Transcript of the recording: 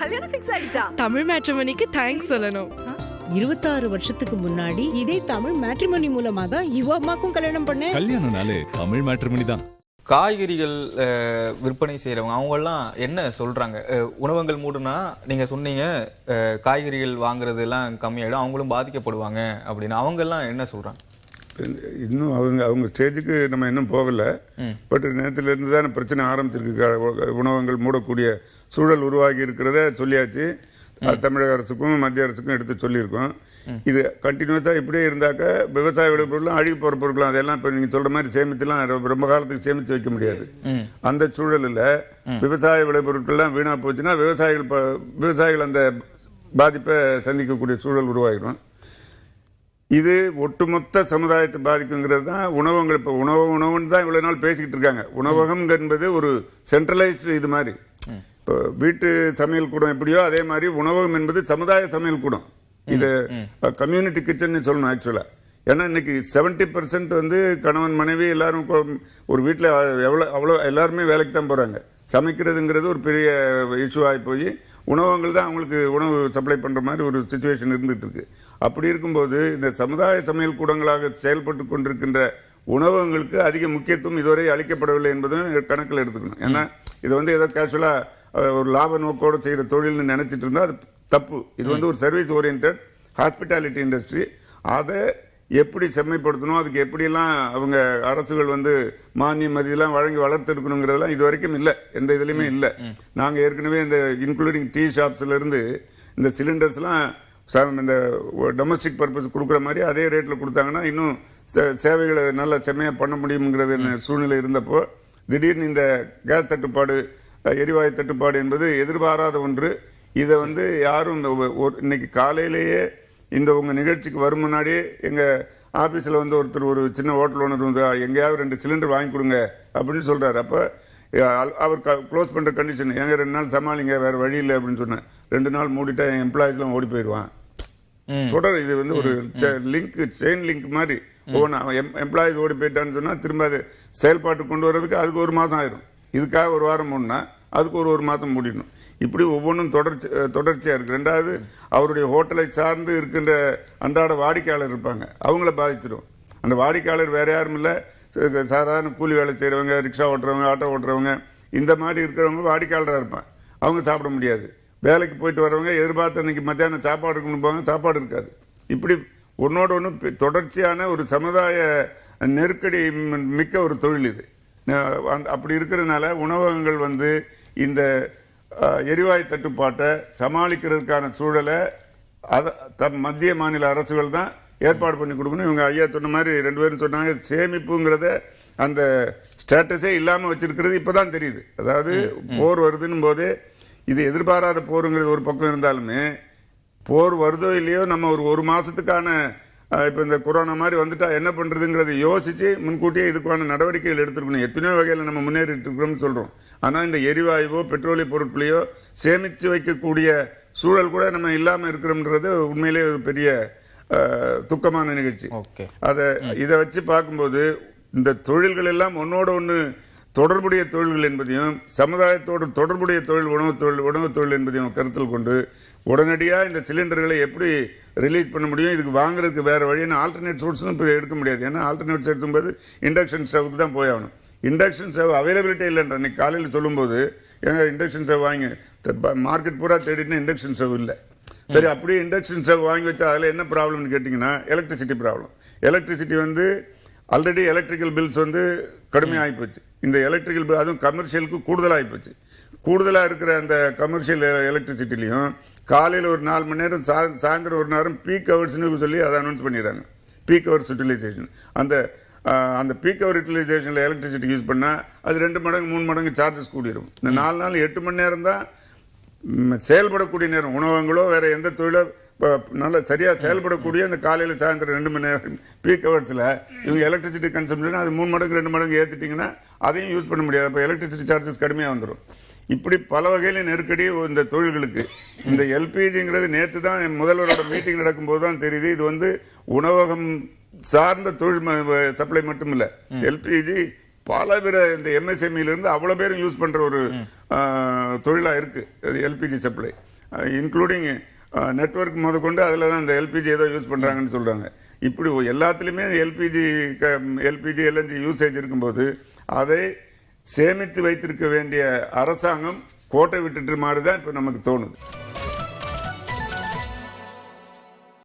கல்யாணம் ஃபிக்ஸ் ஆயிடுச்சா? தமிழ் மேட்ரிமோனிக்கு தேங்க்ஸ் சொல்லணும். 26 வருஷத்துக்கு முன்னாடி இதே தமிழ் மேட்ரிமோனி மூலமா தான் இவ அம்மாக்கும் கல்யாணம் பண்ணேன். கல்யாணம்னாலே தமிழ் மேட்ரிமோனி தான். காய்கறிகள் விற்பனை செய்யறவங்க அவங்கெல்லாம் என்ன சொல்றாங்க? உணவகங்கள் மூடுனா நீங்க சொன்னீங்க காய்கறிகள் வாங்குறது எல்லாம் கம்மியாயிடும், அவங்களும் பாதிக்கப்படுவாங்க அப்படின்னு. அவங்க எல்லாம் என்ன சொல்றாங்க? இன்னும் அவங்க ஸ்டேஜுக்கு நம்ம இன்னும் போகல. பட் நேரத்துல இருந்து தான் பிரச்சனை ஆரம்பிச்சிருக்கு. உணவகங்கள் மூடக்கூடிய சூழல் உருவாகி இருக்கிறத சொல்லியாச்சு. தமிழக அரசுக்கும் மத்திய அரசுக்கும் எடுத்து சொல்லியிருக்கோம். இது கண்டினியூஸா இப்படியே இருந்தாக்க விவசாய விளைபொருளும் அழுகி போற பொருட்களும் அதெல்லாம் இப்ப நீங்க சொல்ற மாதிரி சேமித்துலாம் ரொம்ப காலத்துக்கு சேமித்து வைக்க முடியாது. அந்த சூழலில் விவசாய விளைபொருட்கள்லாம் வீணா போச்சுன்னா விவசாயிகள் அந்த பாதிப்பை சந்திக்கக்கூடிய சூழல் உருவாகிடும். இது ஒட்டுமொத்த சமுதாயத்தை பாதிக்குங்கிறது தான் உணவகங்கள். இப்போ உணவுன்னு தான் இவ்வளவு நாள் பேசிக்கிட்டு இருக்காங்க. உணவகம் என்பது ஒரு சென்ட்ரலைஸ்டு இது மாதிரி. இப்போ வீட்டு சமையல் கூடம் எப்படியோ அதே மாதிரி உணவகம் என்பது சமுதாய சமையல் கூடம். இது கம்யூனிட்டி கிச்சன் சொல்லணும் ஆக்சுவலா. ஏன்னா இன்னைக்கு 70% வந்து கணவன் மனைவி எல்லாரும் ஒரு வீட்டில் அவ்வளோ எல்லாருமே வேலைக்கு தான் போறாங்க. சமைக்கிறதுங்கிறது ஒரு பெரிய இஷ்யூ ஆகி போய் உணவகங்கள் தான் அவங்களுக்கு உணவு சப்ளை பண்ற மாதிரி ஒரு சிச்சுவேஷன் இருந்துட்டு இருக்கு. அப்படி இருக்கும்போது இந்த சமுதாய சமையல் கூடங்களாக செயல்பட்டு கொண்டிருக்கின்ற உணவகங்களுக்கு அதிக முக்கியத்துவம் இதுவரை அளிக்கப்படவில்லை என்பதும் கணக்கில் எடுத்துக்கணும். ஏன்னா இது வந்து ஏதோ கேஷுவலா ஒரு லாப நோக்கோடு செய்யற தொழில்னு நினைச்சிட்டு இருந்தா அது தப்பு. இது வந்து ஒரு சர்வீஸ் ஓரியன்ட் ஹாஸ்பிட்டாலிட்டி இண்டஸ்ட்ரி. அதை எப்படி செம்மைப்படுத்தணும், அதுக்கு எப்படியெல்லாம் அவங்க அரசுகள் வந்து மானியம் மதியெல்லாம் வழங்கி வளர்த்தெடுக்கணுங்கிறதெல்லாம் இது வரைக்கும் இல்லை, எந்த இதுலையுமே இல்லை. நாங்கள் ஏற்கனவே இந்த இன்க்ளூடிங் டீ ஷாப்ஸ்ல இருந்து இந்த சிலிண்டர்ஸ்லாம் இந்த டொமஸ்டிக் பர்பஸ் கொடுக்குற மாதிரி அதே ரேட்டில் கொடுத்தாங்கன்னா இன்னும் சேவைகளை நல்லா செம்மையாக பண்ண முடியுங்கிறது சூழ்நிலை இருந்தப்போ திடீர்னு இந்த கேஸ் தட்டுப்பாடு எரிவாயு தட்டுப்பாடு என்பது எதிர்பாராத ஒன்று. இதை வந்து யாரும் இன்னைக்கு காலையிலேயே இந்த உங்க நிகழ்ச்சிக்கு வரும் முன்னாடியே எங்க ஆபீஸ்ல வந்து ஒருத்தர் ஒரு சின்ன ஹோட்டல் ஓனர் வந்து எங்கேயாவது 2 சிலிண்டர் வாங்கி கொடுங்க அப்படின்னு சொல்றாரு. அப்ப அவர் க்ளோஸ் பண்ற கண்டிஷன், எங்க 2 நாள் சமாளிங்க, வேற வழி இல்லை அப்படின்னு சொன்னேன். 2 நாள் மூடிட்டா என் எம்ப்ளாயிஸ் எல்லாம் ஓடி போயிடுவான். தொடர் இது வந்து ஒரு லிங்க், செயின் லிங்க் மாதிரி. எம்ப்ளாயிஸ் ஓடி போயிட்டான்னு சொன்னா திரும்ப அது செயல்பாட்டு கொண்டு வர்றதுக்கு அதுக்கு 1 மாசம் ஆயிடும். இதுக்காக 1 வாரம் மூடனா அதுக்கு 1 மாசம் மூடிடணும். இப்படி ஒவ்வொன்றும் தொடர்ச்சியா இருக்கு. ரெண்டாவது அவருடைய ஹோட்டலை சார்ந்து இருக்கின்ற அன்றாட வாடிக்கையாளர் இருப்பாங்க, அவங்கள பாதிச்சிடும். அந்த வாடிக்கையாளர் வேற யாரும் இல்லை, சாதாரண கூலி வேலை செய்யறவங்க, ரிக்ஷா ஓட்டுறவங்க, ஆட்டோ ஓட்டுறவங்க, இந்த மாதிரி இருக்கிறவங்க வாடிக்கையாளராக இருப்பாங்க. அவங்க சாப்பிட முடியாது. வேலைக்கு போயிட்டு வரவங்க எதிர்பார்த்து அன்னைக்கு மத்தியானம் சாப்பாடு இருக்குன்னு போவாங்க, சாப்பாடு இருக்காது. இப்படி ஒன்னோட ஒன்று தொடர்ச்சியான ஒரு சமுதாய நெருக்கடி மிக்க ஒரு தொழில் இது. அப்படி இருக்கிறதுனால உணவகங்கள் வந்து இந்த எரிவாயு தட்டுப்பாட்டை சமாளிக்கிறதுக்கான சூழலை மத்திய மாநில அரசுகள் தான் ஏற்பாடு பண்ணி கொடுக்கணும். இவங்க ஐயா சொன்ன மாதிரி 2 பேரும் சொன்னாங்க, சேமிப்புங்கிறத அந்த ஸ்டேட்டஸே இல்லாம வச்சிருக்கிறது இப்பதான் தெரியுது. அதாவது போர் வருதுன்னு போதே இது எதிர்பாராத போருங்கிறது ஒரு பக்கம் இருந்தாலுமே, போர் வருதோ இல்லையோ நம்ம ஒரு மாசத்துக்கான இப்ப இந்த கொரோனா மாதிரி வந்துட்டா என்ன பண்றதுங்கிறத யோசிச்சு முன்கூட்டியே இதுக்கான நடவடிக்கைகள் எடுத்துருக்கணும். எத்தனையோ வகையில நம்ம முன்னேறிட்டு இருக்கிறோம்னு சொல்றோம். ஆனா இந்த எரிவாயுவோ பெட்ரோலிய பொருட்களையோ சேமித்து வைக்கக்கூடிய சூழல் கூட நம்ம இல்லாம இருக்கிறோம்ன்றது உண்மையிலே ஒரு பெரிய துக்கமான நிகழ்ச்சி. இதை வச்சு பார்க்கும்போது இந்த தொழில்கள் எல்லாம் ஒன்னோட ஒண்ணு தொடர்புடைய தொழில்கள் என்பதையும் சமுதாயத்தோடு தொடர்புடைய தொழில் உணவு தொழில் என்பதையும் கருத்தில் கொண்டு உடனடியா இந்த சிலிண்டர்களை எப்படி ரிலீஸ் பண்ண முடியும், இதுக்கு வாங்குறதுக்கு வேற வழியான ஆல்டர்னேட் சோர்ஸும் இப்போ எடுக்க முடியாது. ஏன்னா ஆல்டர்னேட் எடுக்கும்போது இண்டக்ஷன் ஸ்டவ்க்கு தான் போய் ஆகணும். இண்டக்ஷன் ஸ்டவ் அவைலபிலிட்டி இல்லைன்ற அன்னைக்கு காலையில் சொல்லும்போது எங்க இண்டக்ஷன் ஸ்டவ் வாங்கி மார்க்கெட் பூரா தேடினா இண்டக்ஷன் ஸ்டவ் இல்லை. சரி, அப்படியே இண்டக்ஷன் ஸ்டவ் வாங்கி வச்சா அதில் என்ன ப்ராப்ளம்னு கேட்டிங்கன்னா எலக்ட்ரிசிட்டி ப்ராப்ளம். எலக்ட்ரிசிட்டி வந்து ஆல்ரெடி எலக்ட்ரிக்கல் பில்ஸ் வந்து கடுமையாகி போச்சு. இந்த எலக்ட்ரிக்கல் பில் அதுவும் கமர்ஷியலுக்கு கூடுதலாகி போச்சு. கூடுதலாக இருக்கிற அந்த கமர்ஷியல் எலக்ட்ரிசிட்டிலையும் காலையில் ஒரு 4 மணி நேரம், சாயந்தரம் 1 நேரம் பீக் ஹவர்ஸ்னு சொல்லி அதை அனௌன்ஸ் பண்ணிடுறாங்க. Peak hours utilization. அந்த பீக் ஹவர் யூட்டிலைசேஷன்ல எலக்ட்ரிசிட்டி யூஸ் பண்ணா அது 2 மடங்கு 3 மடங்கு சார்ஜஸ் கூடிரும். இந்த 4 நாள் 8 மணி நேரம் தான் செயல்படக்கூடிய நேரம். உணவகங்களோ வேற எந்த தொழிலோ நல்ல சரியா செயல்படக்கூடிய அந்த காலையில சாயந்தரம் 2 மணி நேரம் பீக் ஹவர்ஸ்ல இவங்க எலக்ட்ரிசிட்டி கன்சம்ஷன் அது 3 மடங்கு 2 மடங்கு ஏத்திட்டீங்கன்னா அதையும் யூஸ் பண்ண முடியாது. அப்ப எலக்ட்ரிசிட்டி சார்ஜஸ் கடுமையா வந்துடும். இப்படி பல வகையில நெருக்கடி இந்த தொழில்களுக்கு. இந்த எல்பிஜிங்கிறது நேற்று தான் முதல்வரோட மீட்டிங் நடக்கும்போது தான் தெரியுது. இது வந்து உணவகம் சார்ந்த தொழில் சப்ளை மட்டும் இல்ல, எல்பிஜி பல பேர் இந்த எம்எஸ்எம்இல இருந்து அவ்வளவு பேரும் யூஸ் பண்ற ஒரு தொழிலா இருக்கு எல்பிஜி சப்ளை. இன்க்ளூடிங் நெட்வொர்க் முதற்கொண்டு அதில் தான் இந்த எல்பிஜி ஏதோ யூஸ் பண்ணுறாங்கன்னு சொல்கிறாங்க. இப்படி எல்லாத்துலேயுமே எல்பிஜி எல்என்ஜி யூசேஜ் இருக்கும்போது அதை சேமித்து வைத்திருக்க வேண்டிய அரசாங்கம் கோட்டை விட்டுட்டு மாதிரி தான் இப்போ நமக்கு தோணுது.